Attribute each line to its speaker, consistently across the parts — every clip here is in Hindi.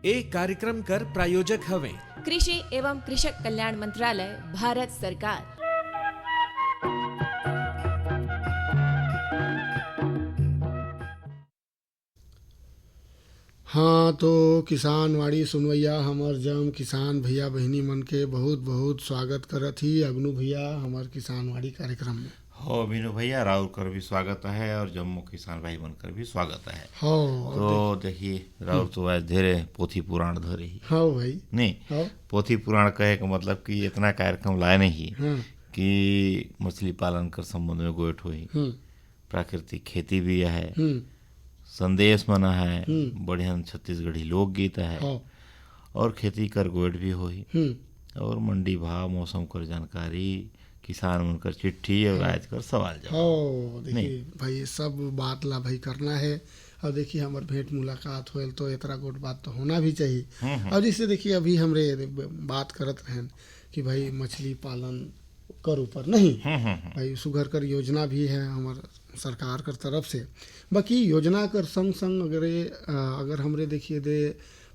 Speaker 1: ए कार्यक्रम कर प्रायोजक हवे
Speaker 2: कृषि एवं कृषक कल्याण मंत्रालय, भारत सरकार।
Speaker 3: हाँ, तो किसान वाड़ी सुनवैया हमर जम किसान भैया बहिनी मन के बहुत बहुत स्वागत करत ही अगनू भैया हमार किसान वाड़ी कार्यक्रम में।
Speaker 4: हो मीनू भैया, राउर कर भी स्वागत है और जम्मू किसान भाई बनकर भी स्वागत है।
Speaker 3: हो
Speaker 4: तो देखिए राउर तो आज ढेरे पोथी पुराण धरे ही
Speaker 3: हाँ भाई
Speaker 4: नहीं
Speaker 3: हाँ
Speaker 4: पोथी पुराण कहे का मतलब कि इतना कार्यक्रम लाए नहीं
Speaker 3: हाँ
Speaker 4: कि मछली पालन कर संबंध में गोयठ हुई, प्राकृतिक खेती भी है, संदेश मना है, बढ़िया छत्तीसगढ़ी लोकगीत है
Speaker 3: हाँ
Speaker 4: और खेती कर गोयठ भी हुई और मंडी भाव मौसम कर जानकारी किसान मनकर चिट्ठी और आज कर सवाल जवाब।
Speaker 3: हो देखिए भाई सब बात ला भाई करना है। और देखिए हमार भेंट मुलाकात होल तो इतना गोट बात तो होना भी चाहिए। और जैसे देखिए अभी हमरे बात करत रहें कि भाई मछली पालन कर ऊपर नहीं भाई सुघर कर योजना भी है हमार सरकार कर तरफ से। बाकी योजना कर संग संग अगर हमरे देखिए दे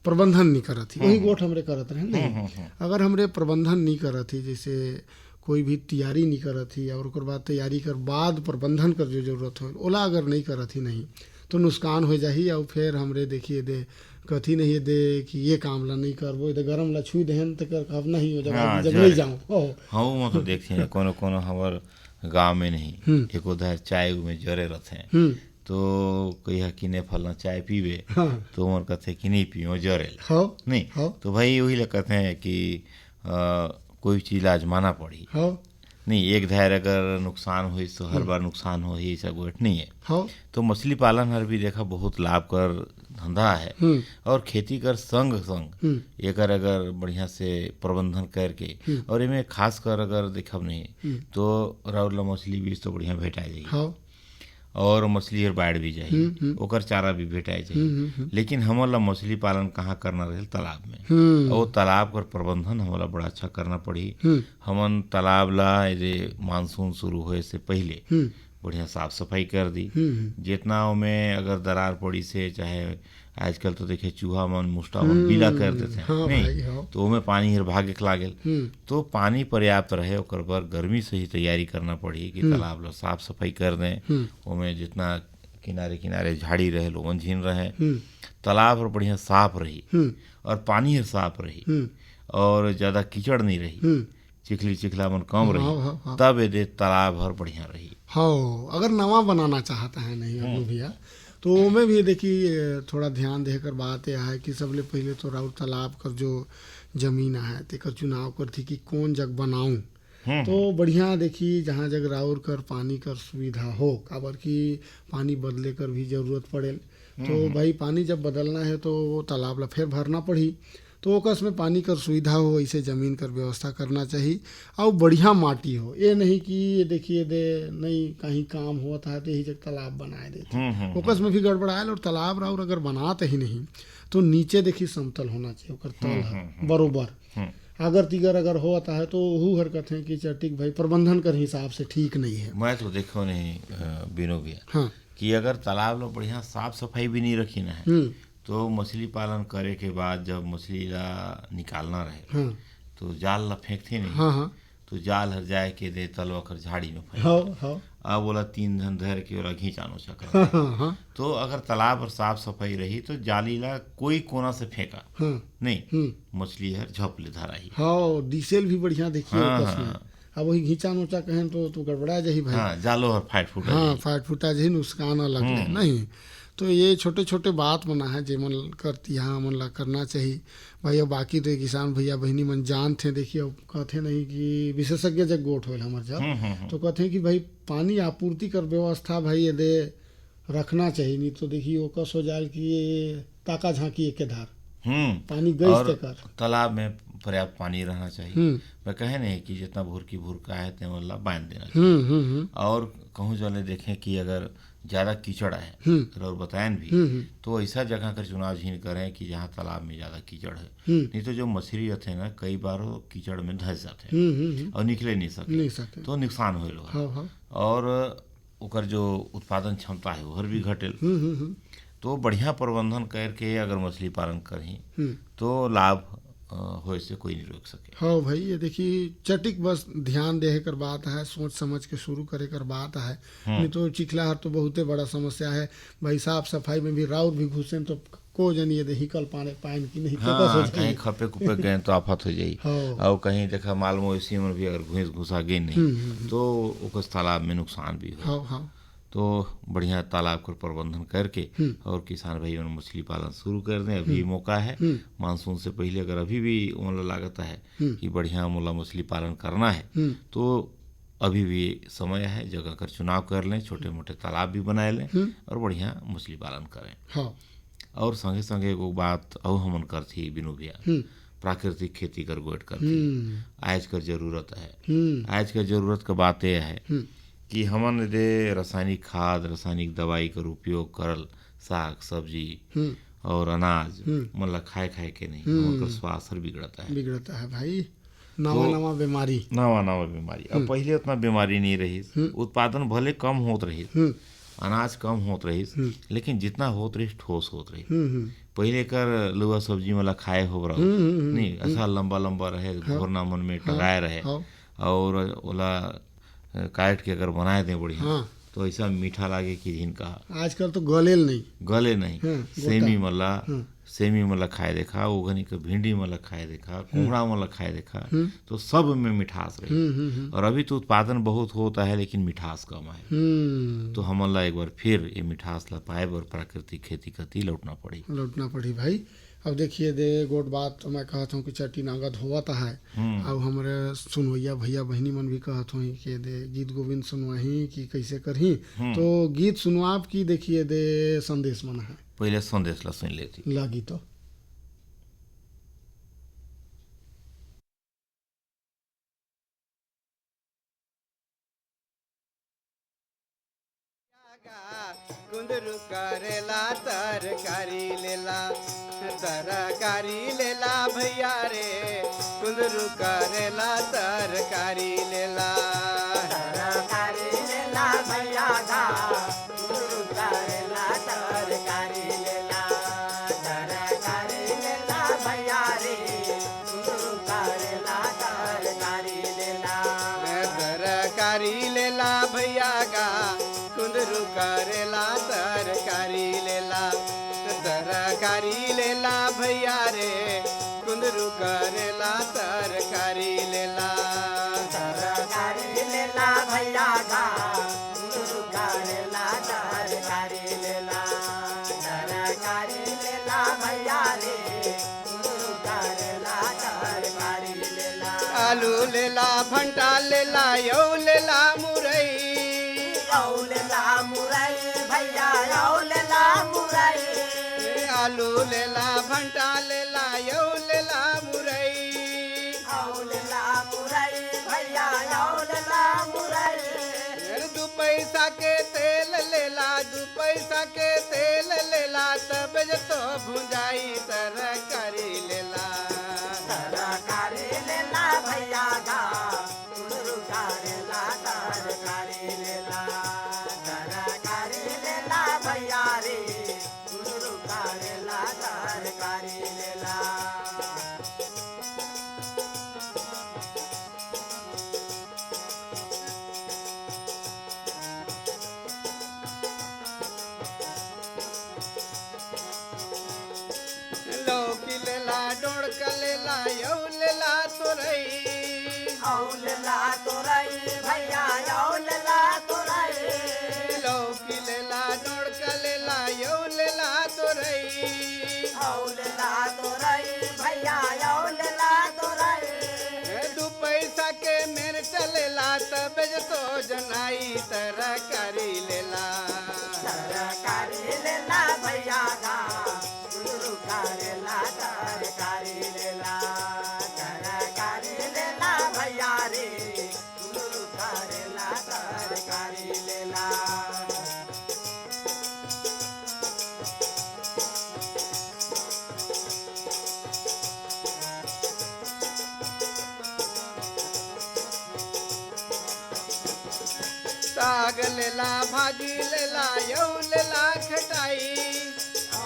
Speaker 3: प्रबंधन नहीं करत ही वही गोट हमरे करत रहे नहीं। अगर हमरे प्रबंधन नहीं करत ही जैसे कोई भी तैयारी नहीं करत ही और ओकर बाद तैयारी कर बाद प्रबंधन कर जो जरूरत हो ओला अगर नहीं करत ही नहीं तो नुकसान हो जाही। और फिर हमरे देखिए दे कथी नहीं दे कि ये काम ला नहीं करबो इधर गरम ला छुई देहन तो कर कब नहीं हो जाएगा जब नहीं जाऊँ हो
Speaker 4: हाँ मैं तो देखते हैं कोनो कोनो हमार गाँव में नहीं एक उधर चाय में जरे रहते हैं तो कही कि ने फलना चाय पीवे तो उमर कहते कि नहीं पियो जरे नहीं तो भाई वही लग कहते हैं कि कोई चीज आजमाना पड़ी नहीं एक धैर्य अगर नुकसान हुई तो हर बार नुकसान हो ही ऐसा गोट नहीं है। तो मछली पालन हर भी देखा बहुत लाभ कर धंधा है और खेती कर संग संग एक अगर बढ़िया से प्रबंधन करके और इनमें खास कर अगर देखब नहीं तो राउला मछली बीज तो बढ़िया भेटा जाएगी और मछली और बाढ़ भी जाए ओकर चारा भी भेटाई जाए। लेकिन हमला मछली पालन कहाँ करना रहे तालाब में और तालाब कर प्रबंधन हमला बड़ा अच्छा करना पड़ी। हमन तालाब ला मानसून शुरू होए से पहले बढ़िया साफ सफाई कर दी। जितना में अगर दरार पड़ी से चाहे आजकल तो देखे चूहा मन मुस्टा मन पीला कर देते हैं नहीं तो में पानी हर भागे लागेल तो पानी पर्याप्त रहे ओकर पर गर्मी से ही तैयारी करना पड़ी कि तालाब ला साफ सफाई कर दें। ओमें जितना किनारे किनारे झाड़ी रहे लोगन झीन रहे तालाब और बढ़िया साफ रही और पानी हर साफ रही और ज्यादा कीचड़ नहीं रही चिखली चिखला मन कम रही तब ये तालाब हर बढ़िया रही।
Speaker 3: हाँ अगर नवा बनाना चाहता है नहीं अबू भैया तो में भी देखिए थोड़ा ध्यान देकर बात यह है कि सबले पहले तो राउर तालाब कर जो जमीन है तेकर चुनाव कर थी कि कौन जग बनाऊं तो बढ़िया देखिए जहाँ जग राउर कर पानी कर सुविधा हो काबर की पानी बदले कर भी जरूरत पड़े तो भाई पानी जब बदलना है तो तालाब ला फिर भरना पड़ी तो ओकस में पानी कर सुविधा हो ऐसे जमीन कर व्यवस्था करना चाहिए और बढ़िया माटी हो। ये नहीं कि ये देखिए दे नहीं कहीं काम होता है तो यही जगह तालाब बनाए देते ओकस में भी गड़बड़ायल और तालाब राउर अगर बनाते ही नहीं तो नीचे देखिए समतल होना चाहिए ओकर तल बरोबर अगर तिगर अगर होता है तो वह हरकत है कि चटिक भाई प्रबंधन कर हिसाब से ठीक नहीं है।
Speaker 4: मैं तो देखो नहीं बिनो भैया कि अगर तालाब लो बढ़िया साफ सफाई भी नहीं रखी ना है तो मछली पालन करे के बाद जब मछली ला निकालना रहे तो जाल ला फेंकते नहीं तो जाल हर जाए के दे तलवा कर झाड़ी में फैल अब बोला 3 धन धर के और घींचानो सका तो अगर तालाब और साफ सफाई रही तो जाली ला कोई कोना से फेंका नहीं मछली हर झप ले धराई
Speaker 3: डीसेल भी बढ़िया देखिए अब वही घींचा नोचा कहें तो गड़बड़ा जाही भाई
Speaker 4: जालो हर फाट फूटा
Speaker 3: जाही नुकसान अलग नहीं तो ये छोटे छोटे बात मना है जे मन करती यहाँ मन ला करना चाहिए भाई। अब बाकी तो किसान भैया बहनी मन जानते देखिए अब कहते नहीं कि विशेषज्ञ जग गोट होल हमार जब तो कहते कि भाई पानी आपूर्ति कर व्यवस्था भाई ये दे रखना चाहिए नहीं तो देखिए वो कस हो जाए कि ये ताका झांकी एक धार पानी गई कर
Speaker 4: तालाब में पर्याप्त पानी रहना चाहिए। मैं कहे नहीं कि जितना भूर की भूर का है तेमला बांध देना चाहिए और कहूँ जो देखें कि अगर ज्यादा कीचड़ है और बताएं भी तो ऐसा जगह का चुनाव झीन करें कि जहाँ तालाब में ज्यादा कीचड़ है नहीं तो जो मछली रहते हैं ना कई बार वो कीचड़ में धंस जाते हैं और निकले नहीं सकते तो नुकसान हो और ओकर जो उत्पादन क्षमता है वो भी घटेल। तो बढ़िया प्रबंधन करके अगर मछली पालन करी तो लाभ होए से कोई नहीं रोक सके।
Speaker 3: हाँ भाई, ये देखिए चटिक बस ध्यान दे कर बात है, सोच समझ के शुरू करे कर बात है। नहीं तो चिखलाहट तो बहुते बड़ा समस्या है भाई। साफ सफाई में भी राउर भी घुसे तो को जनिए दे हिकल पाने पाइन की नहीं
Speaker 4: हाँ,
Speaker 3: हो जाए।
Speaker 4: कहीं खपे कुपे गए तो आफत हो जाई। और कहीं देखा माल मवेशी में भी अगर घुसा गई नहीं तो उस तालाब में नुकसान भी हो।
Speaker 3: हाँ।
Speaker 4: तो बढ़िया तालाब का प्रबंधन करके और किसान भाई मछली पालन शुरू कर दें। अभी मौका है, मानसून से पहले अगर अभी भी मोला लागत है कि बढ़िया मोला मछली पालन करना है तो अभी भी समय है। जगह का चुनाव कर लें, छोटे मोटे तालाब भी बनाए लें और बढ़िया मछली पालन करें।
Speaker 3: हाँ।
Speaker 4: और संगे संगे एगो बात और हमन कर थी बिनु भैया, प्राकृतिक खेती कर गोट कर थी। आज का जरूरत है, आज का जरूरत का बात यह है कि हमन दे रासायनिक खाद, रासायनिक दवाई कर उपयोग करल साग सब्जी और अनाज मतलब खाए के नहीं हमन का स्वास्थ्य बिगड़ता
Speaker 3: है भाई। नवा बीमारी।
Speaker 4: अब पहले उतना बीमारी नहीं रही, उत्पादन भले कम होत रही, अनाज कम होत रही, लेकिन जितना होत रही ठोस होत रही। पहले कर लुआ सब्जी वाला खाए हो रहा नहीं, ऐसा लंबा लंबा रहे, घोरना मन में टगाए रहे और ओला काट के अगर बनाए दें बढ़िया तो ऐसा मीठा लागे कि जिनका
Speaker 3: आजकल तो गले नहीं।
Speaker 4: सेमी मला खाए देखा, ओगनी का भिंडी मला खाए देखा, कोहड़ा मला खाए देखा, तो सब में मिठास रही। और अभी तो उत्पादन बहुत होता है लेकिन मिठास कम है। तो हमला एक बार फिर ये मिठास ला पाए और प्राकृतिक खेती करती लौटना पड़ी
Speaker 3: भाई। अब देखिए दे गोट बात तो मैं कहता हूँ कि चट्टी नागद होता है। अब हमारे सुनवैया भैया बहनी मन भी कहत हूँ कि दे गीत गोविंद सुनवाही कि कैसे करही, तो गीत सुनवाब की देखिए दे संदेश मन है।
Speaker 4: पहले संदेश ला सुन लेती
Speaker 3: लागी तो
Speaker 5: कुंदरू करेला तरकारी लेला भैया रे, कुंदरू करेला तरकारी लेला भैया गा, कुंदरू करेला तरकारी लेला भैया रे, कुंदरू करेला तरकारी लेला भैया गा, कुंदरू करेला तरकारी लेला भैया रे, कुंदरू करेला तरकारी लेला भैया गा, कुंदरू करेला तरकारी लेला भैया रे, कुंदरू करेला तरकारी लेला। आलू लेला, भंटा लेला, यौ लेला मुरई भैया, आलू लेला, भंटा लेला, यौ लेला मुरई भैया, दू पैसा के तेल लेला, 2 पैसा के तेल लेला, तब तो भुंजाई तरकारी लेला भैया गा, कुंदरू करेला तरकारी लेला भैया रे, कुंदरू करेला तरकारी लेला। लौकी लेला, डोड़का लेला, यौ लेला तोरई भैया, लौकी लेला, डोड़का लेला, यौ लेला तोरई भैया, 2 पैसा के मिर्च लेला, तब तो जनाई तरकारी लेला भैया गा, कुंदरू करेला तरकारी लेला भैया रे, कुंदरू करेला तरकारी लेला। साग लेला, भाजी लेला, यौ लेला खटाई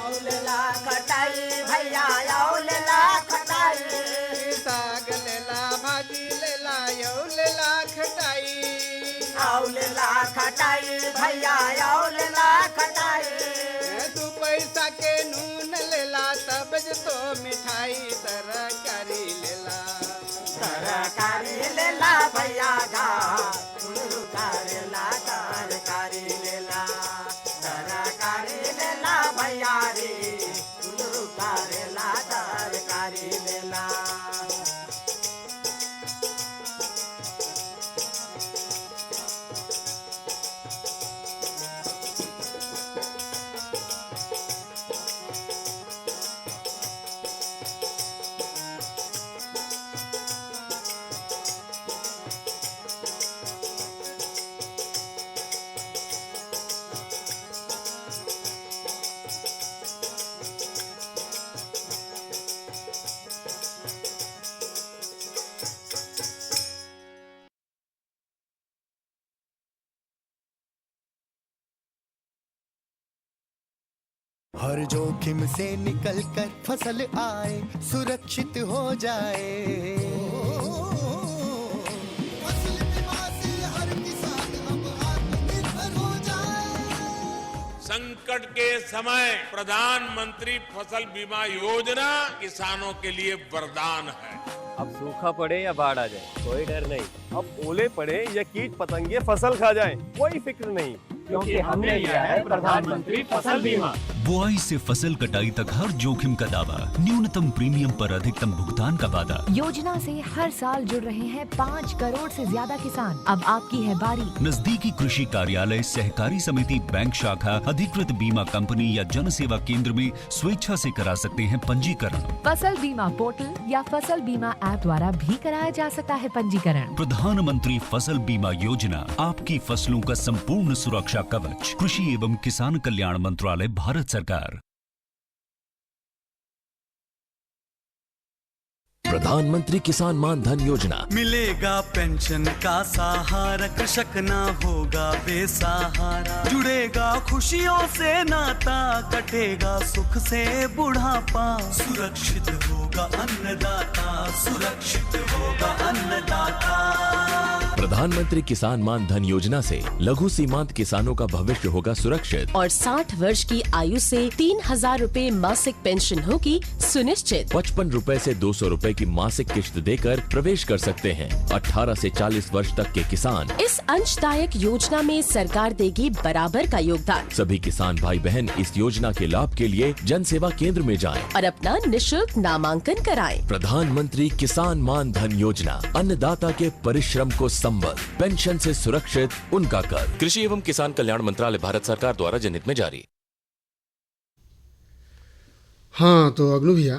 Speaker 6: औलेला खटाई भैया औलेला खटाई
Speaker 5: साग लेला भाजी लेला यौ लेला खटाई
Speaker 6: औलेला खटाई भैया औलेला खटाई
Speaker 5: 2 पैसा के नून लेला तब तो मिठाई तरकारी लेला
Speaker 6: तरकारी लेला भैया गा करेला तरकारी लेला तरकारी लेला भैया रे करेला तरकारी लेला
Speaker 7: हर जोखिम से निकल कर फसल आए सुरक्षित हो जाए फसल बीमा से हर किसान अब आत्मनिर्भर हो जाए।
Speaker 8: संकट के समय प्रधानमंत्री फसल बीमा योजना किसानों के लिए वरदान है।
Speaker 9: अब सूखा पड़े या बाढ़ आ जाए कोई डर नहीं, अब ओले पड़े या कीट पतंगे फसल खा जाए कोई फिक्र नहीं, क्योंकि हमने लिया है प्रधानमंत्री फसल बीमा।
Speaker 10: बुआई से फसल कटाई तक हर जोखिम का दावा, न्यूनतम प्रीमियम पर अधिकतम भुगतान का वादा।
Speaker 11: योजना से हर साल जुड़ रहे हैं 5 करोड़ से ज्यादा किसान। अब आपकी है बारी।
Speaker 10: नजदीकी कृषि कार्यालय, सहकारी समिति, बैंक शाखा, अधिकृत बीमा कंपनी या जन सेवा केंद्र में स्वेच्छा से करा सकते हैं पंजीकरण।
Speaker 11: फसल बीमा पोर्टल या फसल बीमा ऐप द्वारा भी कराया जा सकता है पंजीकरण।
Speaker 10: प्रधानमंत्री फसल बीमा योजना, आपकी फसलों का संपूर्ण सुरक्षा कवच। कृषि एवं किसान कल्याण मंत्रालय, भारत सरकार।
Speaker 12: प्रधानमंत्री किसान मान धन योजना।
Speaker 13: मिलेगा पेंशन का सहारा, कृषक ना होगा बेसहारा। जुड़ेगा खुशियों से नाता, कटेगा सुख से बुढ़ापा। सुरक्षित होगा अन्नदाता, सुरक्षित होगा अन्नदाता।
Speaker 12: प्रधानमंत्री किसान मान धन योजना से लघु सीमांत किसानों का भविष्य होगा सुरक्षित।
Speaker 14: और 60 वर्ष की आयु से 3,000 रूपए मासिक पेंशन होगी सुनिश्चित।
Speaker 12: 55 रूपए से 200 रूपए की मासिक किश्त देकर प्रवेश कर सकते हैं। 18 से 40 वर्ष तक के किसान
Speaker 14: इस अंशदायक योजना में सरकार देगी बराबर का योगदान।
Speaker 12: सभी किसान भाई बहन इस योजना के लाभ के लिए जन सेवा केंद्र में जाएं
Speaker 14: और अपना निशुल्क नामांकन कराएं।
Speaker 12: प्रधानमंत्री किसान मान धन योजना, अन्नदाता के परिश्रम को संबल, पेंशन से सुरक्षित उनका कर। कृषि एवं किसान कल्याण मंत्रालय, भारत सरकार द्वारा जनहित में जारी।
Speaker 3: हाँ तो अगनू भैया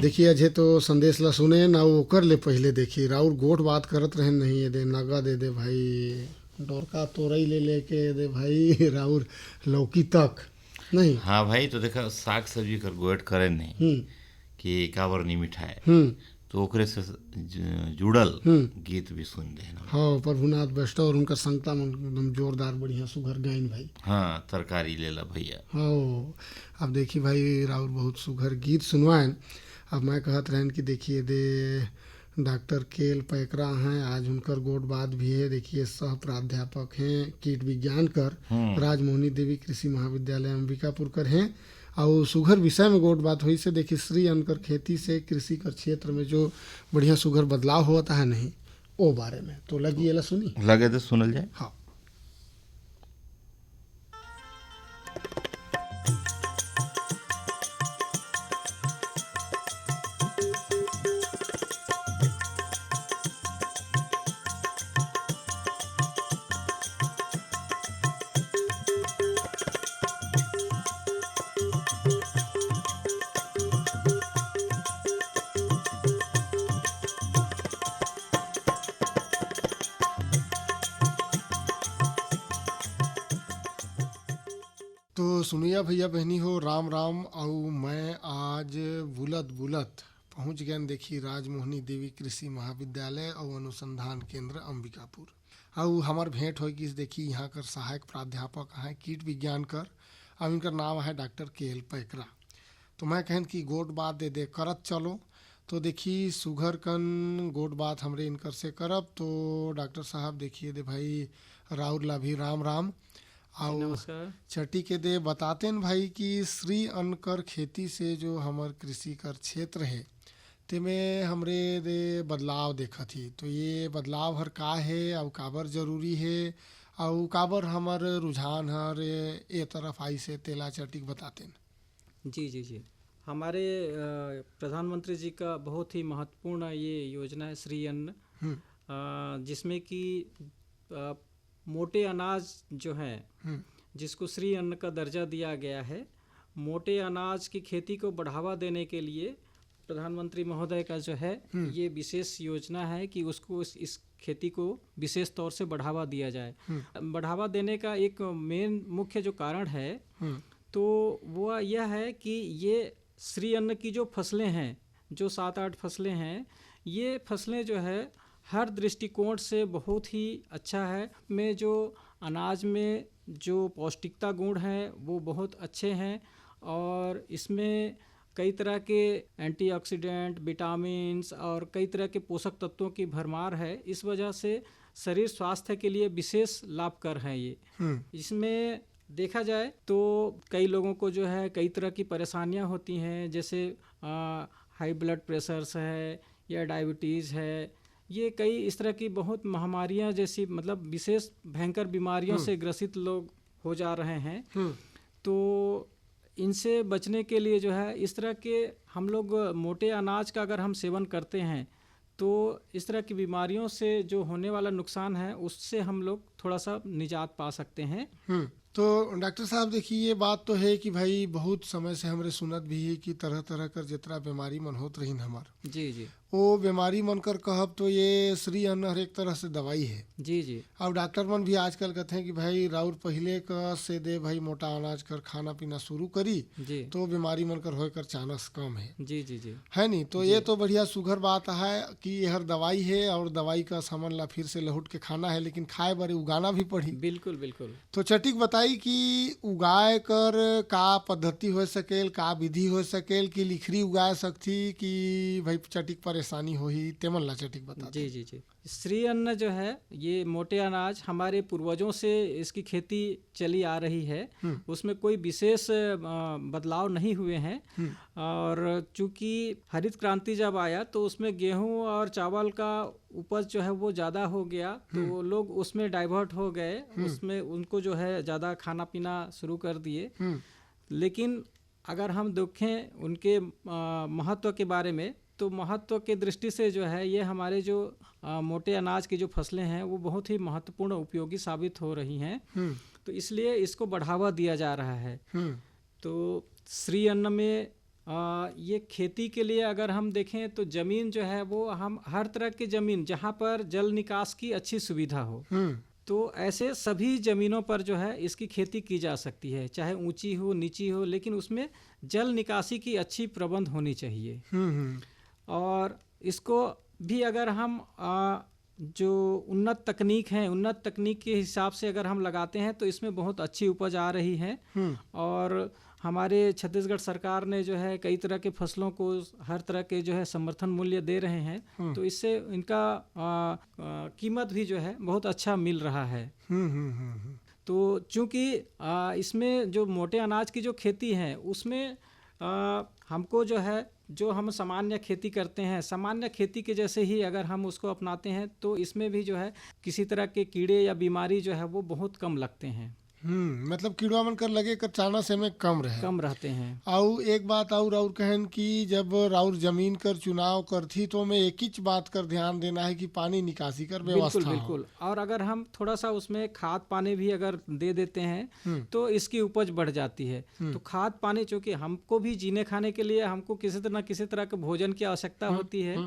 Speaker 3: देखिए अजे तो संदेश ला सुने ना वो कर ले पहले देखिए राउर गोट बात करत रहे नहीं दे नगा दे दे भाई डोरका तोरई ले लेके दे भाई राउर लौकी तक नहीं।
Speaker 4: हाँ भाई तो देखा साग सब्जी कर गोट करे नहीं कि काबर नहीं मिठाए तो ओकरे से जुड़ल गीत भी सुन दे।
Speaker 3: हाँ प्रभुनाथ वैष्णव और उनका संगता में एकदम जोरदार बढ़िया सुघर गायन भाई।
Speaker 4: हाँ तरकारी ले ला भैया।
Speaker 3: हाँ अब देखिए भाई राउर बहुत सुघर गीत सुनवाएं। अब मैं कहत रहन कि देखिए दे डॉक्टर केल पैकरा हैं, आज उनकर गोट बात भी है। देखिए सह प्राध्यापक हैं कीट विज्ञान कर राजमोहनी देवी कृषि महाविद्यालय अंबिकापुर कर हैं। और सुघर विषय में गोट बात हुई से देखिए श्री अनकर खेती से कृषि कर क्षेत्र में जो बढ़िया सुघर बदलाव होता है नहीं वो बारे में तो लगी ये सुनी
Speaker 4: लगे तो सुनल जाए।
Speaker 3: हाँ तो सुनिया भैया बहनी हो राम राम। और मैं आज बुलत बुलत पहुंच गए देखी राजमोहनी देवी कृषि महाविद्यालय और अनुसंधान केंद्र अंबिकापुर। और हमार भेंट होगी देखी यहाँ कर सहायक प्राध्यापक हैं कीट विज्ञान कर और इनका नाम है डॉक्टर केएल पैकरा। तो मैं कहन कि गोट बात दे दे करत चलो। तो देखिए सुघर कन गोट बात हमरे इनकर से करब। तो डॉक्टर साहब देखिए दे भाई राउर ला भी राम राम। और चटी के दे बताते न भाई कि श्री अन्न कर खेती से जो हमर कृषि कर क्षेत्र है तेमें हमरे दे बदलाव देखा थी। तो ये बदलाव हर का है और काबर जरूरी है और काबर हमर रुझान हर ए तरफ आई से तेला चटिक बताते न।
Speaker 15: जी जी जी, हमारे प्रधानमंत्री जी का बहुत ही महत्वपूर्ण ये योजना है श्री अन्न, जिसमें कि मोटे अनाज जो है जिसको श्री अन्न का दर्जा दिया गया है, मोटे अनाज की खेती को बढ़ावा देने के लिए प्रधानमंत्री महोदय का जो है ये विशेष योजना है कि उसको इस खेती को विशेष तौर से बढ़ावा दिया जाए। बढ़ावा देने का एक मेन मुख्य जो कारण है तो वो यह है कि ये श्री अन्न की जो फसलें हैं, जो 7-8 फसलें हैं, ये फसलें जो है हर दृष्टिकोण से बहुत ही अच्छा है। में जो अनाज में जो पौष्टिकता गुण हैं वो बहुत अच्छे हैं और इसमें कई तरह के एंटीऑक्सीडेंट, विटामिन्स और कई तरह के पोषक तत्वों की भरमार है। इस वजह से शरीर स्वास्थ्य के लिए विशेष लाभकर है ये। इसमें देखा जाए तो कई लोगों को जो है कई तरह की परेशानियां होती हैं, जैसे हाई ब्लड प्रेशर्स है या डायबिटीज़ है, ये कई इस तरह की बहुत महामारियां जैसी मतलब विशेष भयंकर बीमारियों से ग्रसित लोग हो जा रहे हैं। तो इनसे बचने के लिए जो है इस तरह के हम लोग मोटे अनाज का अगर हम सेवन करते हैं तो इस तरह की बीमारियों से जो होने वाला नुकसान है उससे हम लोग थोड़ा सा निजात पा सकते हैं।
Speaker 3: तो डॉक्टर साहब देखिए ये बात तो है कि भाई बहुत समय से हमरे सुनत भी है कि तरह तरह कर जितना बीमारी मन होत रही हमार
Speaker 15: जी जी
Speaker 3: वो बीमारी मन कर कहब तो ये श्री अन्न हर एक तरह से दवाई है।
Speaker 15: जी जी।
Speaker 3: और डॉक्टर मन भी आजकल कहते हैं कि भाई राउर पहले का से दे भाई मोटा अनाज कर खाना पीना शुरू करी
Speaker 15: जी
Speaker 3: तो बीमारी मन कर होकर चांस कम है।
Speaker 15: जी जी जी
Speaker 3: है नहीं तो ये तो बढ़िया सुघर बात है कि ये हर दवाई है और दवाई का सामान ला फिर से लहुट के खाना है, लेकिन खाए बारे उगाना भी पड़ी।
Speaker 15: बिल्कुल बिल्कुल।
Speaker 3: तो चटिक बताई कि उगाए कर का पद्धति हो सकेल, का विधि हो सकेल कि लिखरी उगाए सकती कि भाई चटिक परेशानी हो ही तेमन ला चटिक बता।
Speaker 15: जी जी जी, श्री अन्न जो है ये मोटे अनाज हमारे पूर्वजों से इसकी खेती चली आ रही है, उसमें कोई विशेष बदलाव नहीं हुए हैं। और चूंकि हरित क्रांति जब आया तो उसमें गेहूं और चावल का उपज जो है वो ज़्यादा हो गया, तो लोग उसमें डाइवर्ट हो गए, उसमें उनको जो है ज़्यादा खाना पीना शुरू कर दिए। लेकिन अगर हम देखें उनके महत्व के बारे में तो महत्व के दृष्टि से जो है ये हमारे जो मोटे अनाज की जो फसलें हैं वो बहुत ही महत्वपूर्ण उपयोगी साबित हो रही हैं। तो इसलिए इसको बढ़ावा दिया जा रहा है। तो श्री अन्न में ये खेती के लिए अगर हम देखें तो ज़मीन जो है वो हम हर तरह की ज़मीन जहाँ पर जल निकास की अच्छी सुविधा हो तो ऐसे सभी ज़मीनों पर जो है इसकी खेती की जा सकती है, चाहे ऊंची हो नीची हो, लेकिन उसमें जल निकासी की अच्छी प्रबंध होनी चाहिए। और इसको भी अगर हम जो उन्नत तकनीक है, उन्नत तकनीक के हिसाब से अगर हम लगाते हैं तो इसमें बहुत अच्छी उपज आ रही है। और हमारे छत्तीसगढ़ सरकार ने जो है कई तरह के फसलों को हर तरह के जो है समर्थन मूल्य दे रहे हैं, तो इससे इनका कीमत भी जो है बहुत अच्छा मिल रहा है। तो चूंकि इसमें जो मोटे अनाज की जो खेती है उसमें हमको जो है जो हम सामान्य खेती करते हैं, सामान्य खेती के जैसे ही अगर हम उसको अपनाते हैं तो इसमें भी जो है किसी तरह के कीड़े या बीमारी जो है वो बहुत कम लगते हैं।
Speaker 3: मतलब कीड़वा मन कर लगे कर चाना से में कम
Speaker 15: रहते हैं।
Speaker 3: और एक बात और कहन कि जब राउर जमीन कर चुनाव करथी तो में एक ही बात कर ध्यान देना है कि पानी निकासी कर व्यवस्था।
Speaker 15: बिल्कुल। और अगर हम थोड़ा सा उसमें खाद पानी भी अगर दे देते हैं तो इसकी उपज बढ़ जाती है। तो खाद पानी चूंकि हमको भी जीने खाने के लिए हमको किसी तरह के भोजन की आवश्यकता होती है,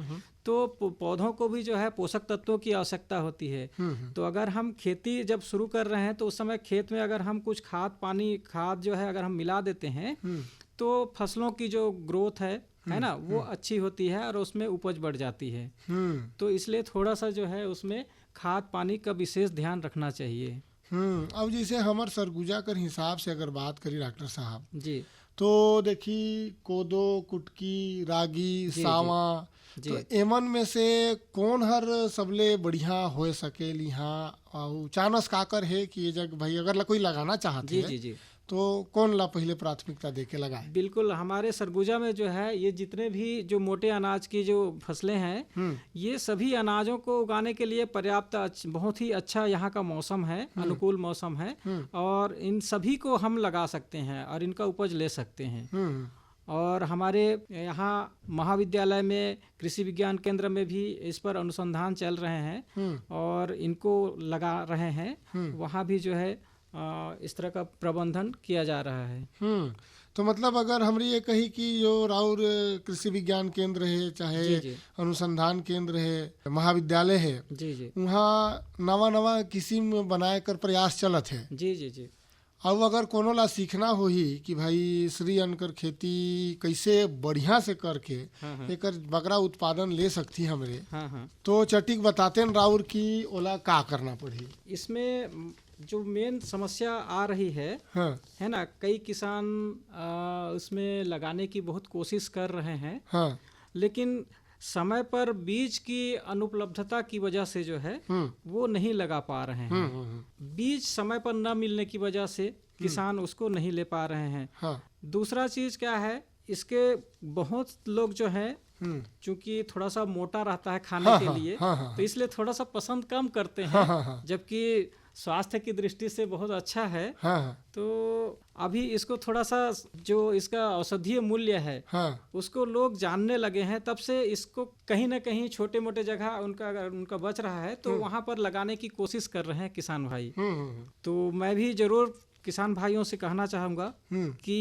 Speaker 15: तो पौधों को भी जो है पोषक तत्वों की आवश्यकता होती है। तो अगर हम खेती जब शुरू कर रहे हैं तो उस समय खेत में अगर हम कुछ खाद जो है अगर हम मिला देते हैं तो फसलों की जो ग्रोथ है ना वो अच्छी होती है और उसमें उपज बढ़ जाती है। तो इसलिए थोड़ा सा जो है उसमें खाद पानी का विशेष ध्यान रखना चाहिए।
Speaker 3: अब जैसे हमार सरगुजा कर हिसाब से अगर बात करी डॉक्टर साहब
Speaker 15: जी,
Speaker 3: तो देखी कोदो, कुटकी, रागी, सावा, तो एमन में से कौन हर सबले बढ़िया हो सके यहाँ चानस काकर है कि ये जग भाई अगर कोई लगाना चाहते हैं तो कौन ला पहले प्राथमिकता देके लगाए?
Speaker 15: बिल्कुल, हमारे सरगुजा में जो है ये जितने भी जो मोटे अनाज की जो फसलें हैं ये सभी अनाजों को उगाने के लिए पर्याप्त बहुत ही अच्छा यहाँ का मौसम है, अनुकूल मौसम है और इन सभी को हम लगा सकते हैं और इनका उपज ले सकते हैं। और हमारे यहाँ महाविद्यालय में कृषि विज्ञान केंद्र में भी इस पर अनुसंधान चल रहे हैं और इनको लगा रहे हैं। वहाँ भी जो है इस तरह का प्रबंधन किया जा रहा है।
Speaker 3: तो मतलब अगर हम ये कही कि जो राउर कृषि विज्ञान केंद्र है, चाहे अनुसंधान केंद्र है, महाविद्यालय है, वहाँ नवा किस्म बनाए कर प्रयास चलत है।
Speaker 15: जी।
Speaker 3: अब अगर कोनो ला सीखना हो ही कि भाई श्री अन्न कर खेती कैसे बढ़िया से करके एक बकरा उत्पादन ले सकती हमरे, तो चटिक बताते न राउर की ओला का करना पड़ी?
Speaker 15: इसमें जो मेन समस्या आ रही है ना, कई किसान उसमें लगाने की बहुत कोशिश कर रहे हैं, लेकिन समय पर बीज की अनुपलब्धता की वजह से जो है वो नहीं लगा पा रहे हैं। बीज समय पर न मिलने की वजह से किसान उसको नहीं ले पा रहे हैं। दूसरा चीज क्या है, इसके बहुत लोग जो है चूंकि थोड़ा सा मोटा रहता है खाने के लिए, तो इसलिए थोड़ा सा पसंद कम करते हैं, जबकि स्वास्थ्य की दृष्टि से बहुत अच्छा है। तो अभी इसको थोड़ा सा जो इसका औषधीय मूल्य है उसको लोग जानने लगे हैं, तब से इसको कहीं ना कहीं छोटे मोटे जगह उनका बच रहा है तो वहाँ पर लगाने की कोशिश कर रहे हैं किसान भाई। तो मैं भी जरूर किसान भाइयों से कहना चाहूँगा कि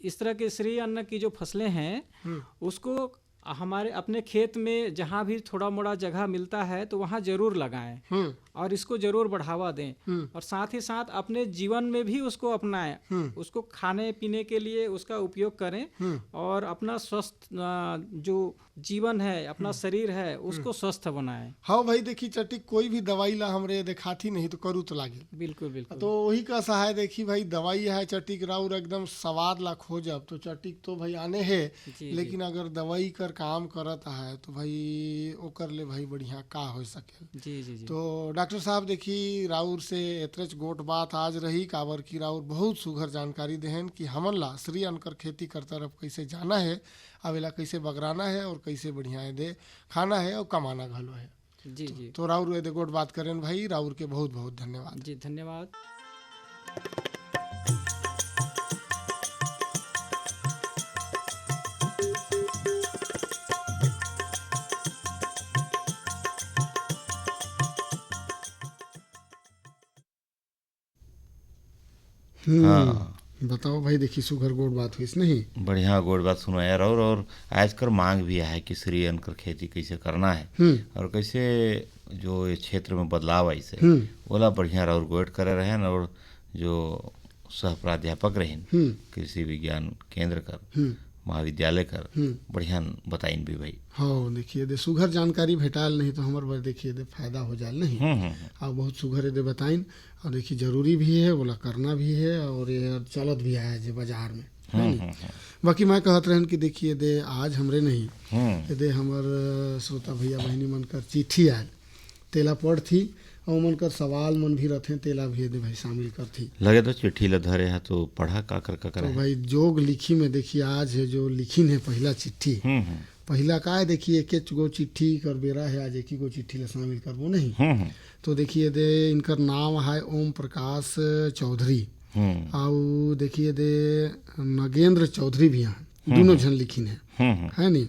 Speaker 15: इस तरह के श्री अन्न की जो फसलें हैं उसको हमारे अपने खेत में जहाँ भी थोड़ा मोड़ा जगह मिलता है तो वहाँ जरूर लगाएं और इसको जरूर बढ़ावा दें और साथ ही साथ अपने जीवन में भी उसको अपनाएं, उसको खाने पीने के लिए उसका उपयोग करें और अपना स्वस्थ जो जीवन है, अपना शरीर है, उसको स्वस्थ बनाएं।
Speaker 3: हाँ भाई, देखी चटिक कोई भी दवाई ला हमरे दिखाती नहीं तो करू तो लागे।
Speaker 15: बिल्कुल बिल्कुल।
Speaker 3: तो वही का सहाय देखी भाई, दवाई है चटिक राउर एकदम स्वाद ला खोजब तो चटिक तो भाई आने है, लेकिन अगर दवाई कर काम करता है तो भाई ओकर ले भाई बढ़िया का हो सके।
Speaker 15: जी।
Speaker 3: तो डॉक्टर साहब देखी राउर से एतरेच गोट बात आज रही काबर की राउर बहुत सुघर जानकारी देहन कि हमन ला श्री अन्न कर खेती कर तरफ कैसे जाना है, अवेला कैसे बगराना है और कैसे बढ़िया दे खाना है और कमाना घलो है।
Speaker 15: जी।
Speaker 3: तो राउर एदे गोट बात करें भाई, राउर के बहुत बहुत धन्यवाद।
Speaker 15: जी धन्यवाद।
Speaker 3: बताओ भाई, देखी सुघर गोड़ बात हुई नहीं?
Speaker 4: बढ़िया गोड़ बात सुनाया और आजकल मांग भी है कि श्री अन्न कर खेती कैसे करना है और कैसे जो ये क्षेत्र में बदलाव आई से ओला बढ़िया और गोड़ करे रहे और जो सह प्राध्यापक रहे कृषि विज्ञान केंद्र कर महाविद्यालय कर बढ़िया बताइन भी भाई।
Speaker 3: हाँ देखिए दे सुघर जानकारी भेटाल नहीं तो हमारे देखिए दे फायदा हो जाए नहीं। और बहुत सुघर दे बताइन और देखिए जरूरी भी है, बोला करना भी है और ये चलत भी है जे बाजार में। बाकी मैं कहत रहन कि देखिए दे आज हमरे नहीं दे हमर श्रोता भैया बहनी मन कर चिट्ठी आयल तेला पढ़ थी और मन कर सवाल मन भी रहते तेला भी दे भाई शामिल कर थी।
Speaker 4: लगे तो चिट्ठी ल धरे है तो पढ़ा का कर
Speaker 3: तो भाई जोग लिखी में देखिए आज है जो लिखी है पहला चिट्ठी। पहला का है देखिए एक गो चिट्ठी कर बेरा है, आज एक ही गो चिट्ठी ला शामिल करबो नहीं। तो देखिए दे इनकर नाम है ओम प्रकाश चौधरी और देखिए दे नगेंद्र चौधरी भी हैं, दोनों जन लिखिन है नहीं।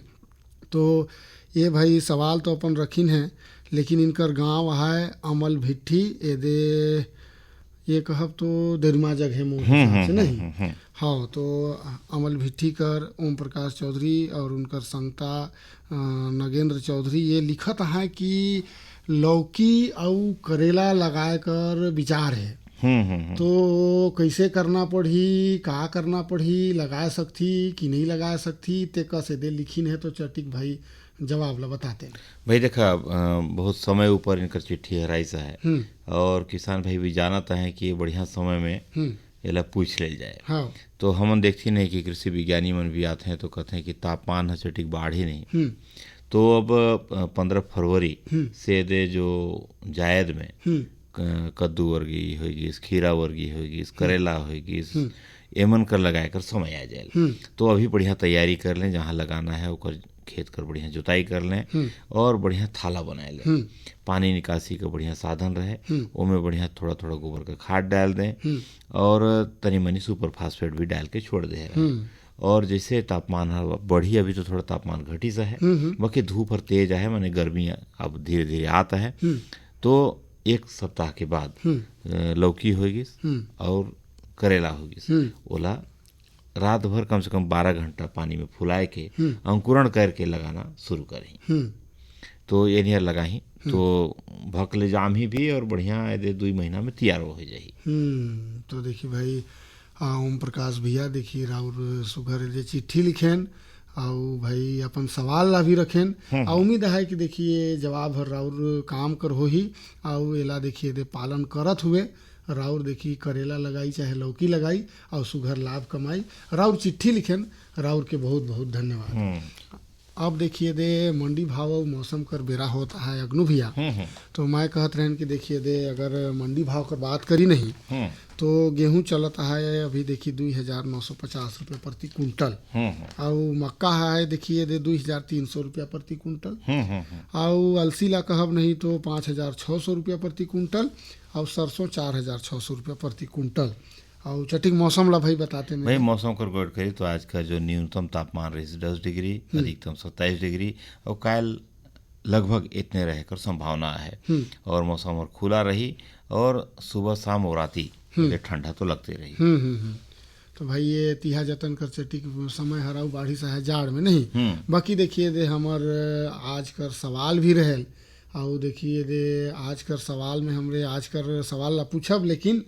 Speaker 3: तो ये भाई सवाल तो अपन रखिन है, लेकिन इनकर गांव है अमल भिट्ठी एदे ये कहब तो दरिमा जगह मोर से नहीं। हाँ तो अमल भिट्ठी कर ओम प्रकाश चौधरी और उनकर संगता नगेंद्र चौधरी ये लिखत है कि लौकी और करेला लगाए कर विचार है। तो कैसे करना पड़ी, का करना पड़ी, लगा सकती कि नहीं लगा सकती ते कैसे दे लिखिन है। तो चटिक भाई जवाब ला बताते हैं
Speaker 4: भाई। देखा बहुत समय ऊपर इनकर चिट्ठी हराई सा है और किसान भाई भी जानता है कि बढ़िया समय में एला पूछ ले जाए।
Speaker 3: हाँ।
Speaker 4: तो हमन देखती नहीं कि कृषि विज्ञानी मन भी आते हैं तो कहते हैं कि तापमान चटिक बाढ़ ही नहीं। तो अब 15 फरवरी से दे जो जायद में कद्दू वर्गी होगी, खीरा वर्गी होगी, करेला होगी, एमन कर लगाए कर समय आ जाए। तो अभी बढ़िया तैयारी कर लें, जहाँ लगाना है ओकर खेत कर बढ़िया जुताई कर लें और बढ़िया थाला बनाए लें। पानी निकासी का बढ़िया साधन रहे, ओमे बढ़िया थोड़ा थोड़ा गोबर का खाद डाल दें और तनी मनी सुपर फास्फेट भी डाल के छोड़ दे। और जैसे तापमान बढ़ी, अभी तो थोड़ा तापमान घटी सा है, बाकी धूप और तेज है, माने गर्मी अब धीरे धीरे आता है। तो एक सप्ताह के बाद लौकी होगी और करेला होगी, ओला रात भर कम से कम 12 घंटा पानी में फुलाए के अंकुरण करके लगाना शुरू करें। तो ये नहीं लगाही तो भकले जाम ही भी और बढ़िया 2 महीना में तैयार हो जाही।
Speaker 3: तो देखिए भाई ओम प्रकाश भैया देखिए राउर सुघर जे चिट्ठी लिखेन और भाई अपन सवाल ला भी रखेन। उम्मीद है कि देखिए जवाब हर राउर काम कर हो ही और एला देखिए दे पालन करत हुए राउर देखी करेला लगाई चाहे लौकी लगाई और सुघर लाभ कमाई। राउर चिट्ठी लिखेन, राउर के बहुत बहुत धन्यवाद। अब देखिए दे मंडी भाव और मौसम कर बेरा होता है अग्नु भैया, तो मैं कहत रहन कि देखिए दे अगर मंडी भाव कर बात करी नहीं तो गेहूं चलता है अभी देखिए 2,950 रुपये प्रति कुंटल और मक्का है देखिए दे 2,300 रुपया प्रति कुंटल और अलसी ला कहब नहीं तो 5,600 रुपया प्रति कुंटल और सरसों 4,600 रुपया प्रति कुंटल। और चटिक मौसम ला भाई बताते हैं
Speaker 4: भाई मौसम कर गौर करी तो आज का जो न्यूनतम तापमान रही 10 डिग्री, अधिकतम 27 डिग्री और काल लगभग इतने रहकर संभावना है। और मौसम और खुला रही और सुबह शाम और राती ठंडा तो लगते रही।
Speaker 3: तो भाई ये तिहा जतन कर चटिक समय हराऊ बाढ़ी सा है जाड़ में नहीं। बाकी देखिए दे हमार आज कर सवाल भी रहे और देखिए दे आज कर सवाल में हमरे आज कर सवाल ला पूछब, लेकिन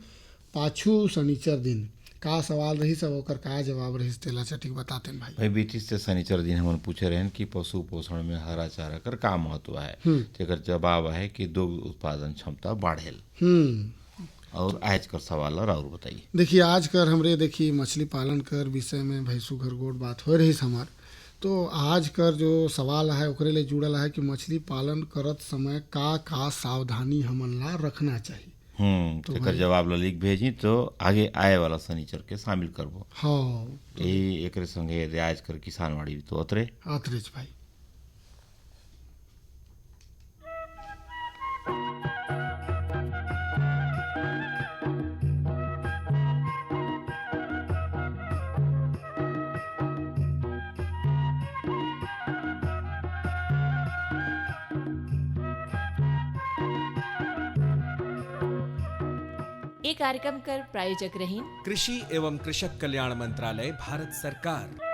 Speaker 3: पाछू शनिचर दिन का सवाल रही सब ओकर का जवाब रही तेला चटिक बताते भाई।
Speaker 4: भाई बीती से शनिचर दिन हम पूछे रहे कि पशु पोषण में हरा चारा कर का महत्व है, तेकर जवाब है कि दुग्ध उत्पादन क्षमता बढ़ेल। और आज कर सवाल और बताइए।
Speaker 3: देखिए आज कर हमरे देखिए मछली पालन कर विषय में भाई सुघर गोड़ बात हो रही हमार, तो आज कर जो सवाल है ओकरे ले जुड़ल है कि मछली पालन करत समय का सावधानी हमन ला रखना चाहिए।
Speaker 4: तो एकर जवाब ला लिख भेजी तो आगे आए वाला शनिचर के शामिल करबो।
Speaker 3: हाँ
Speaker 4: तो एकरे संगे आज कर किसानवाड़ी तो अतरे
Speaker 3: भाई।
Speaker 2: ये कार्यक्रम कर प्रायोजक रही
Speaker 1: कृषि एवं कृषक कल्याण मंत्रालय भारत सरकार।